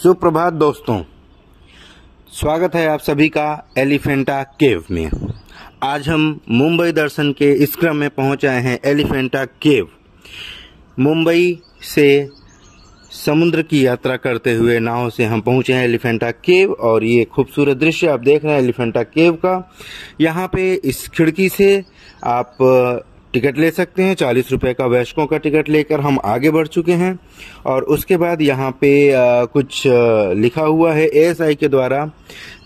सुप्रभात दोस्तों, स्वागत है आप सभी का एलिफेंटा केव में। आज हम मुंबई दर्शन के इस क्रम में पहुंच आए हैं एलिफेंटा केव। मुंबई से समुद्र की यात्रा करते हुए नाव से हम पहुंचे हैं एलिफेंटा केव और ये खूबसूरत दृश्य आप देख रहे हैं एलिफेंटा केव का। यहाँ पे इस खिड़की से आप टिकट ले सकते हैं। 40 रुपए का वयस्कों का टिकट लेकर हम आगे बढ़ चुके हैं और उसके बाद यहाँ पे कुछ लिखा हुआ है एएसआई के द्वारा,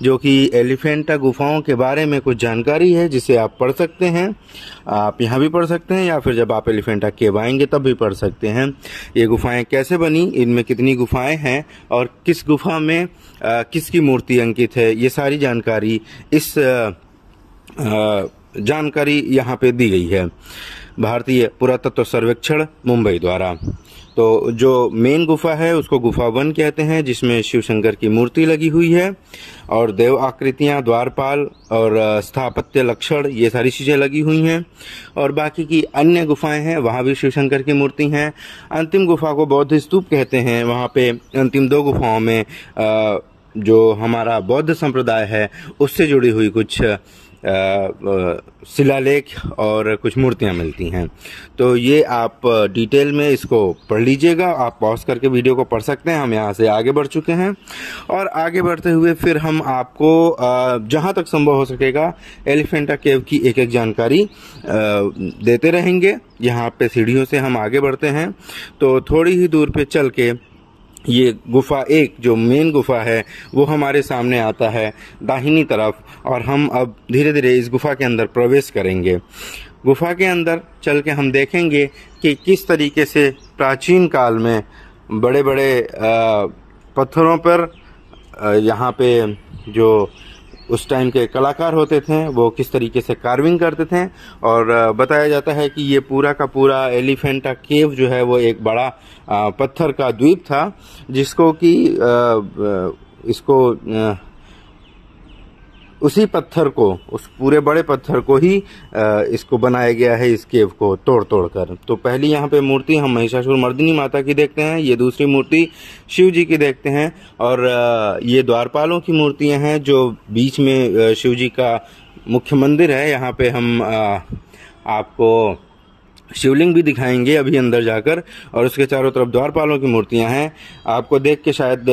जो कि एलिफेंटा गुफाओं के बारे में कुछ जानकारी है जिसे आप पढ़ सकते हैं। आप यहाँ भी पढ़ सकते हैं या फिर जब आप एलिफेंटा केव आएंगे तब भी पढ़ सकते हैं। ये गुफाएं कैसे बनी, इनमें कितनी गुफाएं हैं और किस गुफा में किसकी मूर्ति अंकित है, ये सारी जानकारी इस जानकारी यहाँ पे दी गई है भारतीय पुरातत्व सर्वेक्षण मुंबई द्वारा। तो जो मेन गुफा है उसको गुफा 1 कहते हैं, जिसमें शिव शंकर की मूर्ति लगी हुई है और देव आकृतियां, द्वारपाल और स्थापत्य लक्षण ये सारी चीजें लगी हुई हैं। और बाकी की अन्य गुफाएं हैं, वहां भी शिव शंकर की मूर्ति हैं। अंतिम गुफा को बौद्ध स्तूप कहते हैं। वहां पे अंतिम 2 गुफाओं में जो हमारा बौद्ध संप्रदाय है उससे जुड़ी हुई कुछ शिलालेख और कुछ मूर्तियां मिलती हैं। तो ये आप डिटेल में इसको पढ़ लीजिएगा। आप पॉज करके वीडियो को पढ़ सकते हैं। हम यहाँ से आगे बढ़ चुके हैं और आगे बढ़ते हुए फिर हम आपको जहां तक संभव हो सकेगा एलिफेंटा केव की एक एक जानकारी देते रहेंगे। यहाँ पे सीढ़ियों से हम आगे बढ़ते हैं तो थोड़ी ही दूर पे चल के ये गुफा 1 जो मेन गुफा है वो हमारे सामने आता है दाहिनी तरफ, और हम अब धीरे धीरे इस गुफा के अंदर प्रवेश करेंगे। गुफा के अंदर चल के हम देखेंगे कि किस तरीके से प्राचीन काल में बड़े बड़े पत्थरों पर यहाँ पे जो उस टाइम के कलाकार होते थे वो किस तरीके से कार्विंग करते थे। और बताया जाता है कि ये पूरा का पूरा एलिफेंटा केव जो है वो एक बड़ा पत्थर का द्वीप था, जिसको कि उसी पत्थर को, उस पूरे बड़े पत्थर को ही इसको बनाया गया है, इस केव को तोड़ तोड़ कर। तो पहली यहाँ पे मूर्ति हम महिषासुर मर्दिनी माता की देखते हैं, ये दूसरी मूर्ति शिव जी की देखते हैं और ये द्वारपालों की मूर्तियां हैं जो बीच में शिव जी का मुख्य मंदिर है। यहाँ पे हम आपको शिवलिंग भी दिखाएंगे अभी अंदर जाकर, और उसके चारों तरफ द्वारपालों की मूर्तियां हैं। आपको देख के शायद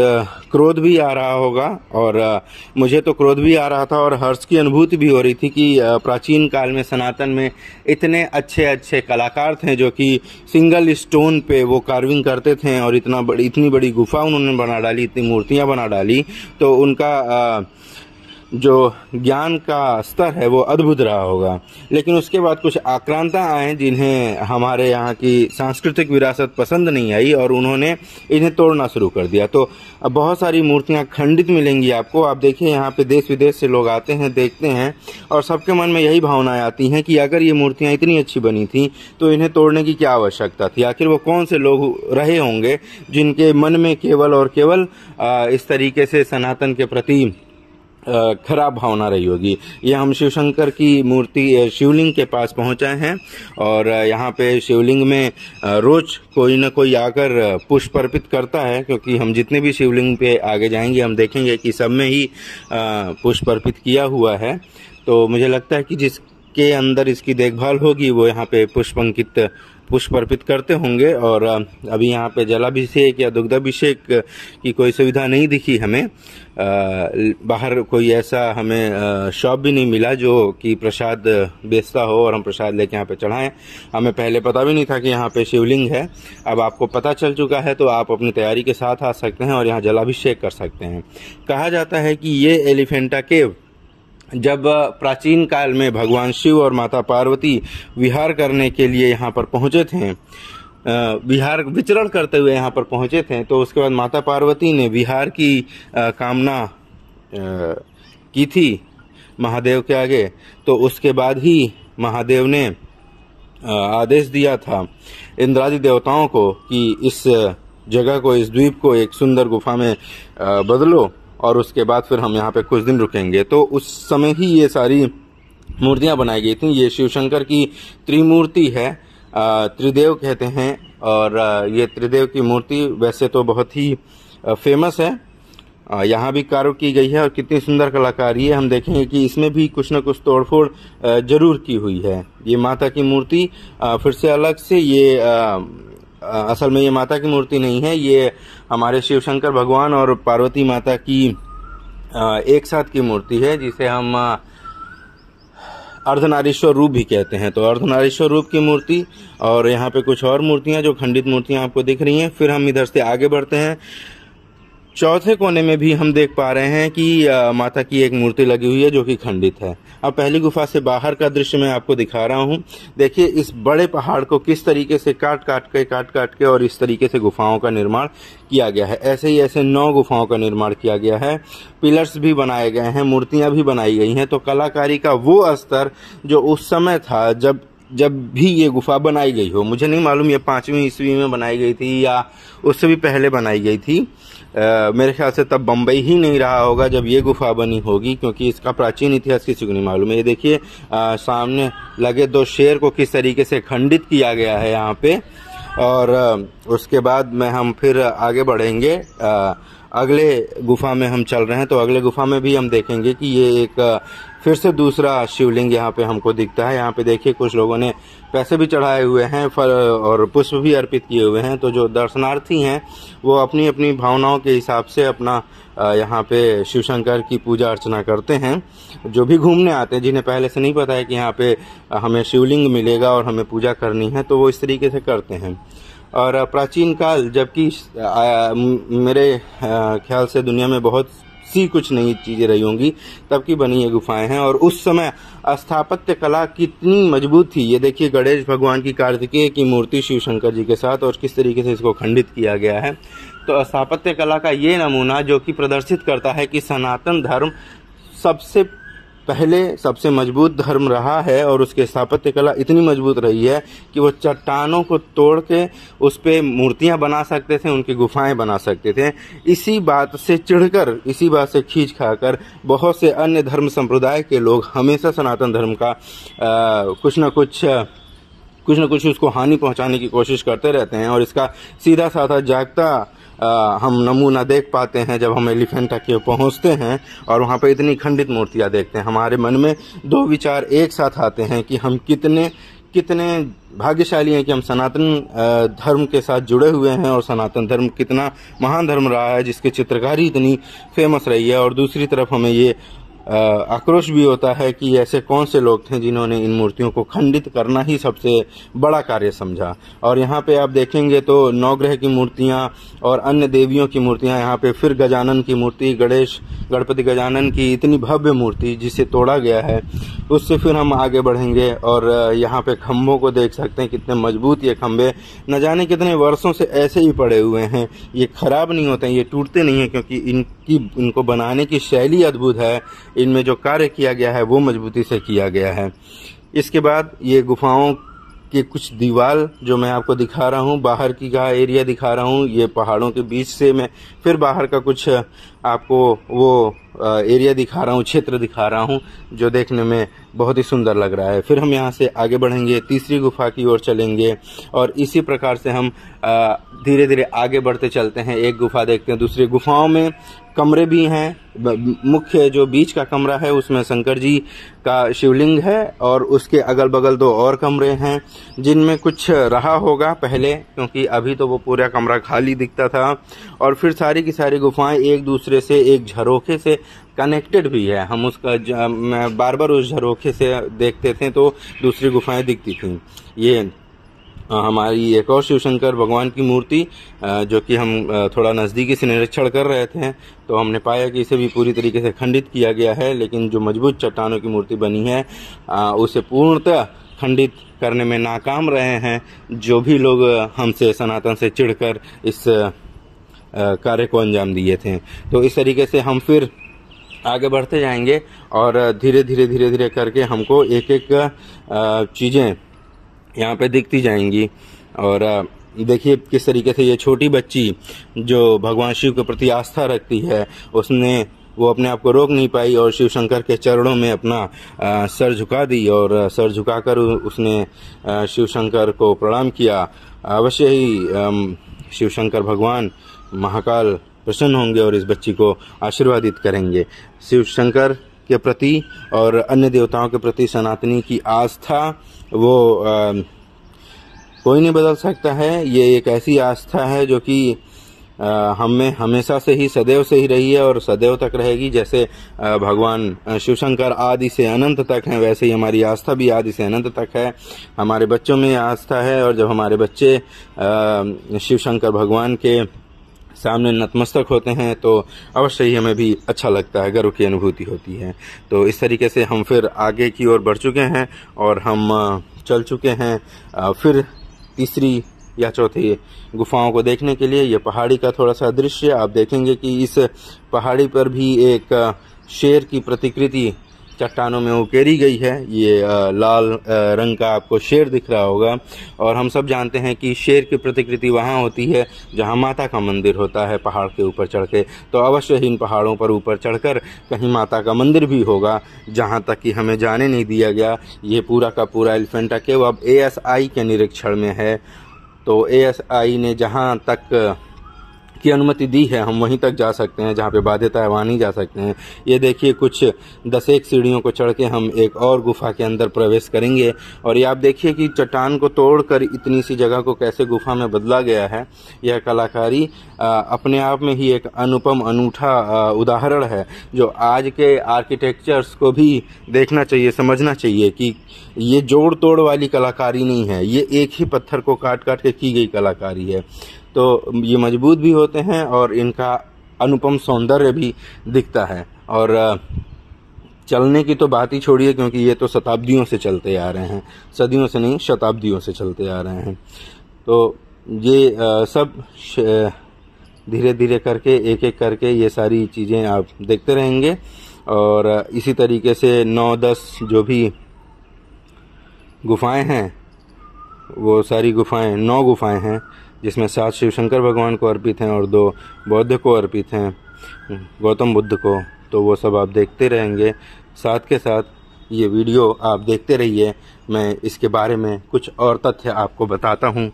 क्रोध भी आ रहा होगा, और मुझे तो क्रोध भी आ रहा था और हर्ष की अनुभूति भी हो रही थी कि प्राचीन काल में सनातन में इतने अच्छे अच्छे कलाकार थे जो कि सिंगल स्टोन पे वो कार्विंग करते थे और इतनी बड़ी गुफा उन्होंने बना डाली, इतनी मूर्तियां बना डाली। तो उनका जो ज्ञान का स्तर है वो अद्भुत रहा होगा। लेकिन उसके बाद कुछ आक्रांता आए जिन्हें हमारे यहाँ की सांस्कृतिक विरासत पसंद नहीं आई और उन्होंने इन्हें तोड़ना शुरू कर दिया। तो अब बहुत सारी मूर्तियां खंडित मिलेंगी आपको। आप देखिए यहाँ पे देश विदेश से लोग आते हैं, देखते हैं, और सबके मन में यही भावनाएं आती हैं कि अगर ये मूर्तियां इतनी अच्छी बनी थी तो इन्हें तोड़ने की क्या आवश्यकता थी। आखिर वो कौन से लोग रहे होंगे जिनके मन में केवल और केवल इस तरीके से सनातन के प्रति खराब भावना रही होगी। ये हम शिव शंकर की मूर्ति शिवलिंग के पास पहुंचे हैं और यहाँ पे शिवलिंग में रोज कोई न कोई आकर पुष्प अर्पित करता है, क्योंकि हम जितने भी शिवलिंग पे आगे जाएंगे हम देखेंगे कि सब में ही पुष्प अर्पित किया हुआ है। तो मुझे लगता है कि जिसके अंदर इसकी देखभाल होगी वो यहाँ पे पुष्प अर्पित करते होंगे। और अभी यहाँ पे जलाभिषेक या दुग्धाभिषेक की कोई सुविधा नहीं दिखी हमें। बाहर कोई ऐसा हमें शॉप भी नहीं मिला जो कि प्रसाद बेचता हो और हम प्रसाद लेके यहाँ पे चढ़ाएं। हमें पहले पता भी नहीं था कि यहाँ पे शिवलिंग है। अब आपको पता चल चुका है तो आप अपनी तैयारी के साथ आ सकते हैं और यहाँ जलाभिषेक कर सकते हैं। कहा जाता है कि ये एलिफेंटा केव जब प्राचीन काल में भगवान शिव और माता पार्वती विहार करने के लिए यहाँ पर पहुंचे थे, विहार विचरण करते हुए यहाँ पर पहुंचे थे, तो उसके बाद माता पार्वती ने विहार की कामना की थी महादेव के आगे। तो उसके बाद ही महादेव ने आदेश दिया था इंद्रादि देवताओं को कि इस जगह को, इस द्वीप को एक सुंदर गुफा में बदलो, और उसके बाद फिर हम यहाँ पे कुछ दिन रुकेंगे। तो उस समय ही ये सारी मूर्तियां बनाई गई थी। ये शिव शंकर की त्रिमूर्ति है, त्रिदेव कहते हैं, और ये त्रिदेव की मूर्ति वैसे तो बहुत ही फेमस है यहाँ भी कार्य की गई है और कितनी सुंदर कलाकारी है। हम देखेंगे कि इसमें भी कुछ न कुछ तोड़फोड़ जरूर की हुई है। ये माता की मूर्ति फिर से अलग से, ये असल में ये माता की मूर्ति नहीं है, ये हमारे शिव शंकर भगवान और पार्वती माता की एक साथ की मूर्ति है, जिसे हम अर्धनारीश्वर रूप भी कहते हैं। तो अर्धनारीश्वर रूप की मूर्ति, और यहाँ पे कुछ और मूर्तियां जो खंडित मूर्तियां आपको दिख रही हैं। फिर हम इधर से आगे बढ़ते हैं। चौथे कोने में भी हम देख पा रहे हैं कि माता की एक मूर्ति लगी हुई है जो कि खंडित है। अब पहली गुफा से बाहर का दृश्य मैं आपको दिखा रहा हूँ। देखिए इस बड़े पहाड़ को किस तरीके से काट काट के और इस तरीके से गुफाओं का निर्माण किया गया है। ऐसे ही ऐसे 9 गुफाओं का निर्माण किया गया है। पिलर्स भी बनाए गए हैं, मूर्तियां भी बनाई गई हैं। तो कलाकारी का वो स्तर जो उस समय था जब भी ये गुफा बनाई गई हो, मुझे नहीं मालूम ये 5वीं ईस्वी में बनाई गई थी या उससे भी पहले बनाई गई थी। मेरे ख्याल से तब बम्बई ही नहीं रहा होगा जब ये गुफा बनी होगी, क्योंकि इसका प्राचीन इतिहास किसी को नहीं मालूम है। ये देखिए सामने लगे 2 शेर को किस तरीके से खंडित किया गया है यहाँ पे। और उसके बाद में हम फिर आगे बढ़ेंगे। अगले गुफा में हम चल रहे हैं, तो अगले गुफा में भी हम देखेंगे कि ये एक फिर से दूसरा शिवलिंग यहाँ पे हमको दिखता है। यहाँ पे देखिए कुछ लोगों ने पैसे भी चढ़ाए हुए हैं, फल और पुष्प भी अर्पित किए हुए हैं। तो जो दर्शनार्थी हैं वो अपनी अपनी भावनाओं के हिसाब से अपना यहाँ पे शिव शंकर की पूजा अर्चना करते हैं। जो भी घूमने आते हैं, जिन्हें पहले से नहीं पता है कि यहाँ पे हमें शिवलिंग मिलेगा और हमें पूजा करनी है, तो वो इस तरीके से करते हैं। और प्राचीन काल, जबकि मेरे ख्याल से दुनिया में बहुत सी कुछ नई चीजें रही होंगी, तब की बनी ये गुफाएं हैं। और उस समय स्थापत्य कला कितनी मजबूत थी। ये देखिए गणेश भगवान की कार्तिकेय की मूर्ति शिव शंकर जी के साथ, और किस तरीके से इसको खंडित किया गया है। तो स्थापत्य कला का ये नमूना जो कि प्रदर्शित करता है कि सनातन धर्म सबसे पहले सबसे मजबूत धर्म रहा है, और उसके स्थापत्य कला इतनी मजबूत रही है कि वो चट्टानों को तोड़ के उस पे मूर्तियां बना सकते थे, उनकी गुफाएं बना सकते थे। इसी बात से चिढ़कर, इसी बात से खींच खाकर बहुत से अन्य धर्म संप्रदाय के लोग हमेशा सनातन धर्म का कुछ न कुछ उसको हानि पहुंचाने की कोशिश करते रहते हैं। और इसका सीधा साधा जागता हम नमूना देख पाते हैं जब हम एलिफेंटा केव पहुंचते हैं और वहां पर इतनी खंडित मूर्तियां देखते हैं। हमारे मन में 2 विचार एक साथ आते हैं कि हम कितने भाग्यशाली हैं कि हम सनातन धर्म के साथ जुड़े हुए हैं, और सनातन धर्म कितना महान धर्म रहा है जिसकी चित्रकारी इतनी फेमस रही है। और दूसरी तरफ हमें ये आक्रोश भी होता है कि ऐसे कौन से लोग थे जिन्होंने इन मूर्तियों को खंडित करना ही सबसे बड़ा कार्य समझा। और यहाँ पे आप देखेंगे तो नवग्रह की मूर्तियाँ और अन्य देवियों की मूर्तियाँ, यहाँ पे फिर गजानन की मूर्ति, गणपति गजानन की इतनी भव्य मूर्ति जिसे तोड़ा गया है। उससे फिर हम आगे बढ़ेंगे और यहाँ पे खम्भों को देख सकते हैं, कितने मजबूत ये खम्भे, न जाने कितने वर्षों से ऐसे ही पड़े हुए हैं। ये खराब नहीं होते हैं, ये टूटते नहीं हैं, क्योंकि इनको बनाने की शैली अद्भुत है। इनमें जो कार्य किया गया है वो मजबूती से किया गया है। इसके बाद ये गुफाओं के कुछ दीवार जो मैं आपको दिखा रहा हूँ, बाहर की का एरिया दिखा रहा हूँ, ये पहाड़ों के बीच से मैं फिर बाहर का कुछ आपको वो एरिया दिखा रहा हूँ, क्षेत्र दिखा रहा हूँ, जो देखने में बहुत ही सुंदर लग रहा है। फिर हम यहाँ से आगे बढ़ेंगे, तीसरी गुफा की ओर चलेंगे, और इसी प्रकार से हम धीरे धीरे आगे बढ़ते चलते हैं। एक गुफा देखते हैं, दूसरी गुफाओं में कमरे भी हैं। मुख्य जो बीच का कमरा है उसमें शंकर जी का शिवलिंग है, और उसके अगल बगल 2 और कमरे हैं जिनमें कुछ रहा होगा पहले, क्योंकि अभी तो वो पूरा कमरा खाली दिखता था। और फिर सारी की सारी गुफाएं एक दूसरे से एक झरोखे से कनेक्टेड भी है। हम उसका मैं बार बार उस झरोखे से देखते थे तो दूसरी गुफाएं दिखती थी। ये हमारी एक और शिव शंकर भगवान की मूर्ति, जो कि हम थोड़ा नज़दीकी से निरीक्षण कर रहे थे, तो हमने पाया कि इसे भी पूरी तरीके से खंडित किया गया है। लेकिन जो मजबूत चट्टानों की मूर्ति बनी है उसे पूर्णतः खंडित करने में नाकाम रहे हैं जो भी लोग हमसे सनातन से चिढ़कर इस कार्य को अंजाम दिए थे। तो इस तरीके से हम फिर आगे बढ़ते जाएंगे और धीरे धीरे करके हमको एक एक चीज़ें यहाँ पे दिखती जाएंगी। और देखिए किस तरीके से ये छोटी बच्ची जो भगवान शिव के प्रति आस्था रखती है, वो अपने आप को रोक नहीं पाई और शिव शंकर के चरणों में अपना सर झुका दी, और सर झुकाकर उसने शिव शंकर को प्रणाम किया। अवश्य ही शिव शंकर भगवान महाकाल प्रसन्न होंगे और इस बच्ची को आशीर्वादित करेंगे। शिव शंकर के प्रति और अन्य देवताओं के प्रति सनातनी की आस्था वो कोई नहीं बदल सकता है। ये एक ऐसी आस्था है जो कि हमें हमेशा से ही, सदैव से ही रही है और सदैव तक रहेगी। जैसे भगवान शिव शंकर आदि से अनंत तक हैं, वैसे ही हमारी आस्था भी आदि से अनंत तक है। हमारे बच्चों में आस्था है और जब हमारे बच्चे शिव शंकर भगवान के सामने नतमस्तक होते हैं तो अवश्य ही हमें भी अच्छा लगता है, गर्व की अनुभूति होती है। तो इस तरीके से हम फिर आगे की ओर बढ़ चुके हैं और हम चल चुके हैं फिर तीसरी या चौथी गुफाओं को देखने के लिए। ये पहाड़ी का थोड़ा सा दृश्य आप देखेंगे कि इस पहाड़ी पर भी एक शेर की प्रतिकृति चट्टानों में उकेरी गई है। ये लाल रंग का आपको शेर दिख रहा होगा और हम सब जानते हैं कि शेर की प्रतिकृति वहाँ होती है जहाँ माता का मंदिर होता है पहाड़ के ऊपर चढ़ के। तो अवश्य ही इन पहाड़ों पर ऊपर चढ़कर कहीं माता का मंदिर भी होगा, जहाँ तक कि हमें जाने नहीं दिया गया। ये पूरा का पूरा एलिफेंटा केव अब ASI के निरीक्षण में है। तो ASI ने जहाँ तक की अनुमति दी है हम वहीं तक जा सकते हैं, जहाँ पे बाध्यता है वहाँ नहीं जा सकते हैं। ये देखिए कुछ 10 सीढ़ियों को चढ़ के हम एक और गुफा के अंदर प्रवेश करेंगे और ये आप देखिए कि चट्टान को तोड़कर इतनी सी जगह को कैसे गुफा में बदला गया है। यह कलाकारी अपने आप में ही एक अनुपम अनूठा उदाहरण है जो आज के आर्किटेक्चर्स को भी देखना चाहिए, समझना चाहिए कि ये जोड़ तोड़ वाली कलाकारी नहीं है, ये एक ही पत्थर को काट काट के की गई कलाकारी है। तो ये मजबूत भी होते हैं और इनका अनुपम सौंदर्य भी दिखता है। और चलने की तो बात ही छोड़िए, क्योंकि ये तो शताब्दियों से चलते आ रहे हैं, सदियों से नहीं शताब्दियों से चलते आ रहे हैं। तो ये सब धीरे धीरे करके एक एक करके ये सारी चीज़ें आप देखते रहेंगे। और इसी तरीके से 9-10 जो भी गुफाएं हैं वो सारी गुफाएं 9 गुफाएं हैं, जिसमें 7 शिव शंकर भगवान को अर्पित हैं और 2 बौद्ध को अर्पित हैं, गौतम बुद्ध को। तो वो सब आप देखते रहेंगे। साथ के साथ ये वीडियो आप देखते रहिए, मैं इसके बारे में कुछ और तथ्य आपको बताता हूँ।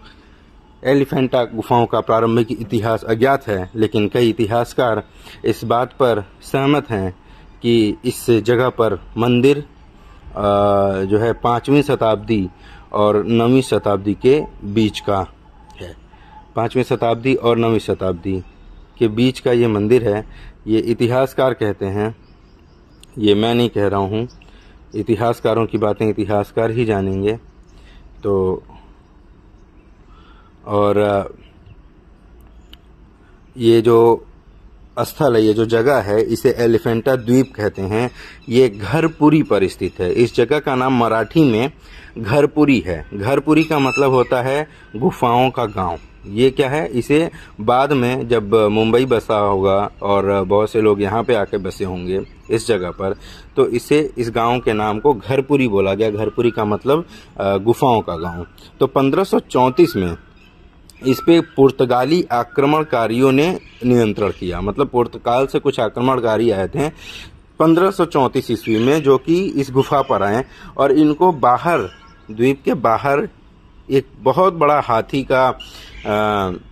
एलिफेंटा गुफाओं का प्रारंभिक इतिहास अज्ञात है, लेकिन कई इतिहासकार इस बात पर सहमत हैं कि इस जगह पर मंदिर जो है 5वीं शताब्दी और 9वीं शताब्दी के बीच का है। 5वीं शताब्दी और 9वीं शताब्दी के बीच का ये मंदिर है। ये इतिहासकार कहते हैं, ये मैं नहीं कह रहा हूँ, इतिहासकारों की बातें इतिहासकार ही जानेंगे। तो और ये जो स्थल है, ये जो जगह है, इसे एलिफेंटा द्वीप कहते हैं। ये घरपुरी पर स्थित है। इस जगह का नाम मराठी में घरपुरी है। घरपुरी का मतलब होता है गुफाओं का गांव। ये क्या है, इसे बाद में जब मुंबई बसा होगा और बहुत से लोग यहाँ पे आके बसे होंगे इस जगह पर, तो इसे इस गांव के नाम को घरपुरी बोला गया। घरपुरी का मतलब गुफाओं का गांव। तो 1534 में इस पे पुर्तगाली आक्रमणकारियों ने नियंत्रण किया। मतलब पुर्तगाल से कुछ आक्रमणकारी आए थे 1534 ईस्वी में, जो कि इस गुफा पर आए और इनको बाहर, द्वीप के बाहर एक बहुत बड़ा हाथी का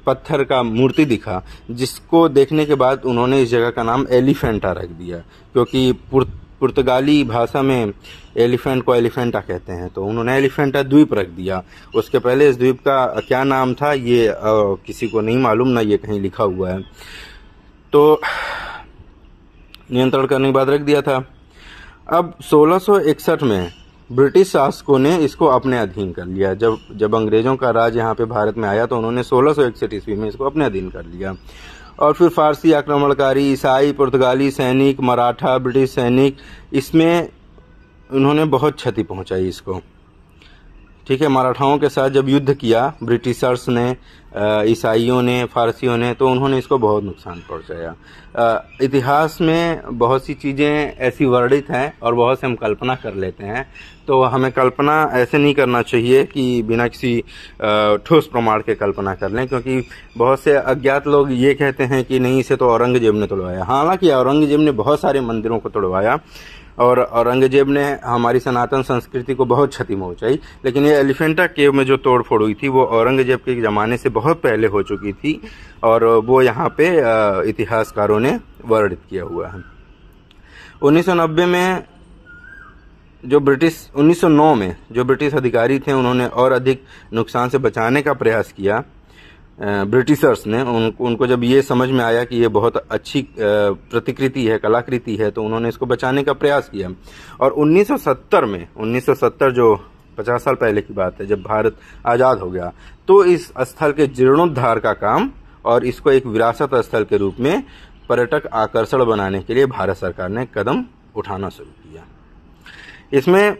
पत्थर का मूर्ति दिखा, जिसको देखने के बाद उन्होंने इस जगह का नाम एलिफेंटा रख दिया, क्योंकि पुर्तगाली भाषा में एलिफेंट को एलिफेंटा कहते हैं। तो उन्होंने एलिफेंटा द्वीप रख दिया। उसके पहले इस द्वीप का क्या नाम था ये किसी को नहीं मालूम, ना ये कहीं लिखा हुआ है। तो नियंत्रण करने के बाद रख दिया था। अब 1661 में ब्रिटिश शासकों ने इसको अपने अधीन कर लिया। जब अंग्रेजों का राज यहाँ पे भारत में आया तो उन्होंने 1661 ईस्वी में इसको अपने अधीन कर लिया। और फिर फारसी आक्रमणकारी, ईसाई, पुर्तगाली सैनिक, मराठा, ब्रिटिश सैनिक, इसमें उन्होंने बहुत क्षति पहुंचाई इसको। ठीक है, मराठाओं के साथ जब युद्ध किया ब्रिटिशर्स ने, ईसाइयों ने, फारसियों ने, तो उन्होंने इसको बहुत नुकसान पहुंचाया। इतिहास में बहुत सी चीज़ें ऐसी वर्णित हैं और बहुत से हम कल्पना कर लेते हैं। तो हमें कल्पना ऐसे नहीं करना चाहिए कि बिना किसी ठोस प्रमाण के कल्पना कर लें, क्योंकि बहुत से अज्ञात लोग ये कहते हैं कि नहीं, इसे तो औरंगजेब ने तोड़वाया। हालांकि औरंगजेब ने बहुत सारे मंदिरों को तोड़वाया, और औरंगजेब ने हमारी सनातन संस्कृति को बहुत क्षति पहुंचाई। लेकिन ये एलिफेंटा केव में जो तोड़ फोड़ हुई थी वो औरंगजेब के ज़माने से बहुत पहले हो चुकी थी और वो यहाँ पे इतिहासकारों ने वर्णित किया हुआ है। 1909 में जो ब्रिटिश अधिकारी थे उन्होंने और अधिक नुकसान से बचाने का प्रयास किया। ब्रिटिशर्स ने उनको जब ये समझ में आया कि ये बहुत अच्छी प्रतिकृति है, कलाकृति है, तो उन्होंने इसको बचाने का प्रयास किया। और 1970 जो 50 साल पहले की बात है, जब भारत आज़ाद हो गया, तो इस स्थल के जीर्णोद्धार का काम और इसको एक विरासत स्थल के रूप में पर्यटक आकर्षण बनाने के लिए भारत सरकार ने कदम उठाना शुरू किया। इसमें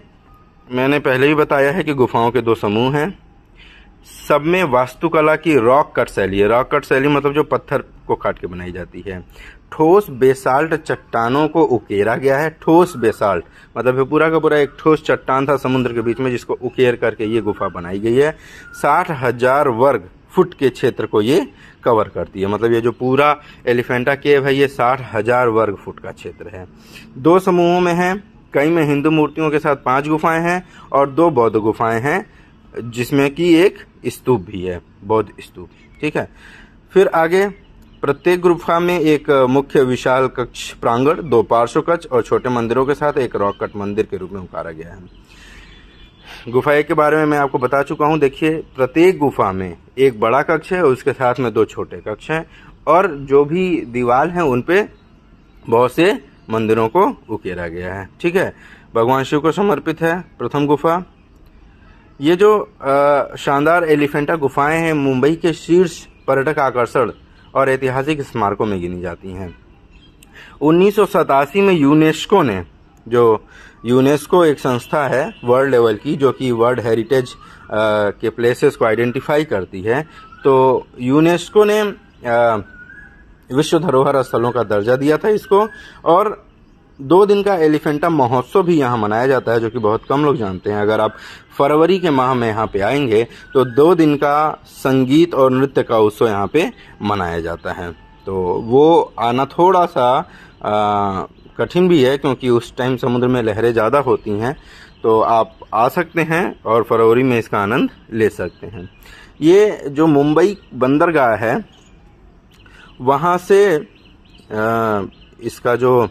मैंने पहले ही बताया है कि गुफाओं के 2 समूह हैं। सब में वास्तुकला की रॉक कट शैली है। रॉक कट शैली मतलब जो पत्थर को काट के बनाई जाती है। ठोस बेसाल्ट चट्टानों को उकेरा गया है। ठोस बेसाल्ट मतलब पूरा का पूरा एक ठोस चट्टान था समुद्र के बीच में, जिसको उकेर करके ये गुफा बनाई गई है। 60,000 वर्ग फुट के क्षेत्र को ये कवर करती है। मतलब ये जो पूरा एलिफेंटा केव है ये 60,000 वर्ग फुट का क्षेत्र है। 2 समूहों में है। कई में हिंदू मूर्तियों के साथ 5 गुफाएं हैं और 2 बौद्ध गुफाएं हैं, जिसमें कि एक स्तूप भी है, बौद्ध स्तूप। ठीक है। फिर आगे प्रत्येक गुफा में एक मुख्य विशाल कक्ष प्रांगण, 2 पार्श्व कक्ष और छोटे मंदिरों के साथ एक रॉक कट मंदिर के रूप में उकारा गया है। गुफा 1 के बारे में मैं आपको बता चुका हूं। देखिए, प्रत्येक गुफा में एक बड़ा कक्ष है और उसके साथ में 2 छोटे कक्ष हैं और जो भी दीवार हैं उन पे बहुत से मंदिरों को उकेरा गया है। ठीक है। भगवान शिव को समर्पित है प्रथम गुफा। ये जो शानदार एलिफेंटा गुफाएं हैं मुंबई के शीर्ष पर्यटक आकर्षण और ऐतिहासिक स्मारकों में गिनी जाती हैं। 1987 में यूनेस्को एक संस्था है वर्ल्ड लेवल की, जो कि वर्ल्ड हेरिटेज के प्लेसेस को आइडेंटिफाई करती है। तो यूनेस्को ने विश्व धरोहर स्थलों का दर्जा दिया था इसको, और 2 दिन का एलिफेंटा महोत्सव भी यहाँ मनाया जाता है, जो कि बहुत कम लोग जानते हैं। अगर आप फरवरी के माह में यहाँ पे आएंगे तो 2 दिन का संगीत और नृत्य का उत्सव यहाँ पे मनाया जाता है। तो वो आना थोड़ा सा कठिन भी है, क्योंकि उस टाइम समुद्र में लहरें ज़्यादा होती हैं। तो आप आ सकते हैं और फरवरी में इसका आनंद ले सकते हैं। ये जो मुंबई बंदरगाह है वहाँ से इसका जो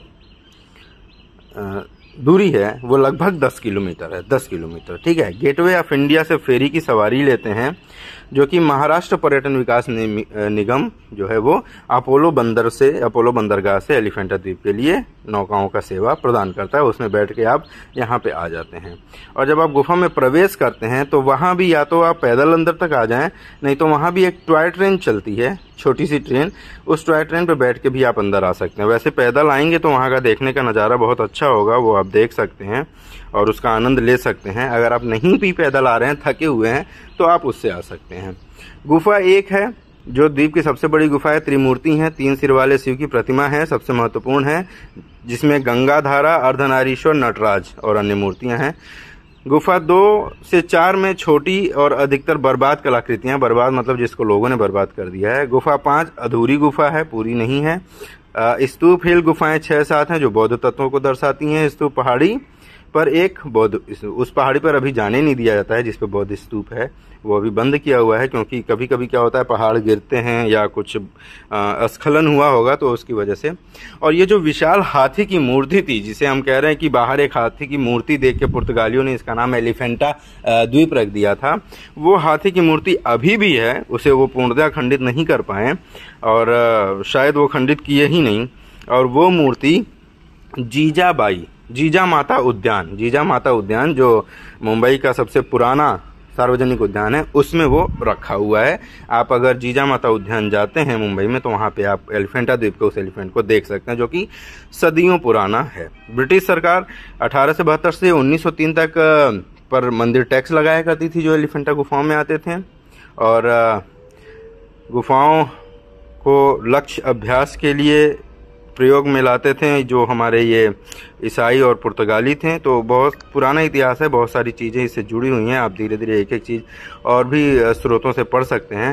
दूरी है वो लगभग 10 किलोमीटर है। 10 किलोमीटर। ठीक है। गेटवे ऑफ इंडिया से फेरी की सवारी लेते हैं, जो कि महाराष्ट्र पर्यटन विकास निगम जो है वो अपोलो बंदरगाह से एलिफेंटा द्वीप के लिए नौकाओं का सेवा प्रदान करता है। उसमें बैठ के आप यहाँ पे आ जाते हैं। और जब आप गुफा में प्रवेश करते हैं तो वहाँ भी या तो आप पैदल अंदर तक आ जाएं, नहीं तो वहाँ भी एक टॉय ट्रेन चलती है, छोटी सी ट्रेन। उस टॉय ट्रेन पे बैठ के भी आप अंदर आ सकते हैं। वैसे पैदल आएंगे तो वहाँ का देखने का नज़ारा बहुत अच्छा होगा, वो आप देख सकते हैं और उसका आनंद ले सकते हैं। अगर आप नहीं भी पैदल आ रहे हैं, थके हुए हैं, तो आप उससे आ सकते हैं। गुफा 1 है जो द्वीप की सबसे बड़ी गुफा है। त्रिमूर्ति हैं, 3 सिर वाले शिव की प्रतिमा है, सबसे महत्वपूर्ण है, जिसमें गंगाधारा, अर्धनारीश्वर, नटराज और अन्य मूर्तियां हैं। गुफा 2 से 4 में छोटी और अधिकतर बर्बाद कलाकृतियां, बर्बाद मतलब जिसको लोगों ने बर्बाद कर दिया है। गुफा 5 अधूरी गुफा है, पूरी नहीं है। स्तूप हिल गुफाएं 6-7 हैं जो बौद्ध तत्वों को दर्शाती हैं। स्तूप पहाड़ी पर एक बौद्ध, उस पहाड़ी पर अभी जाने नहीं दिया जाता है जिस पे बौद्ध स्तूप है, वो अभी बंद किया हुआ है, क्योंकि कभी कभी क्या होता है पहाड़ गिरते हैं या कुछ स्खलन हुआ होगा तो उसकी वजह से। और ये जो विशाल हाथी की मूर्ति थी, जिसे हम कह रहे हैं कि बाहर एक हाथी की मूर्ति देख के पुर्तगालियों ने इसका नाम एलिफेंटा द्वीप रख दिया था, वो हाथी की मूर्ति अभी भी है। उसे वो पूर्णतः खंडित नहीं कर पाए और शायद वो खंडित किए ही नहीं। और वो मूर्ति जीजा माता उद्यान जो मुंबई का सबसे पुराना सार्वजनिक उद्यान है, उसमें वो रखा हुआ है। आप अगर जीजा माता उद्यान जाते हैं मुंबई में तो वहाँ पे आप एलिफेंटा द्वीप के उस एलिफेंट को देख सकते हैं, जो कि सदियों पुराना है। ब्रिटिश सरकार 1872 से 1903 तक पर मंदिर टैक्स लगाया करती थी जो एलिफेंटा गुफाओं में आते थे, और गुफाओं को लक्ष्य अभ्यास के लिए प्रयोग में लाते थे जो हमारे ये ईसाई और पुर्तगाली थे। तो बहुत पुराना इतिहास है, बहुत सारी चीज़ें इससे जुड़ी हुई हैं। आप धीरे धीरे एक एक चीज़ और भी स्रोतों से पढ़ सकते हैं।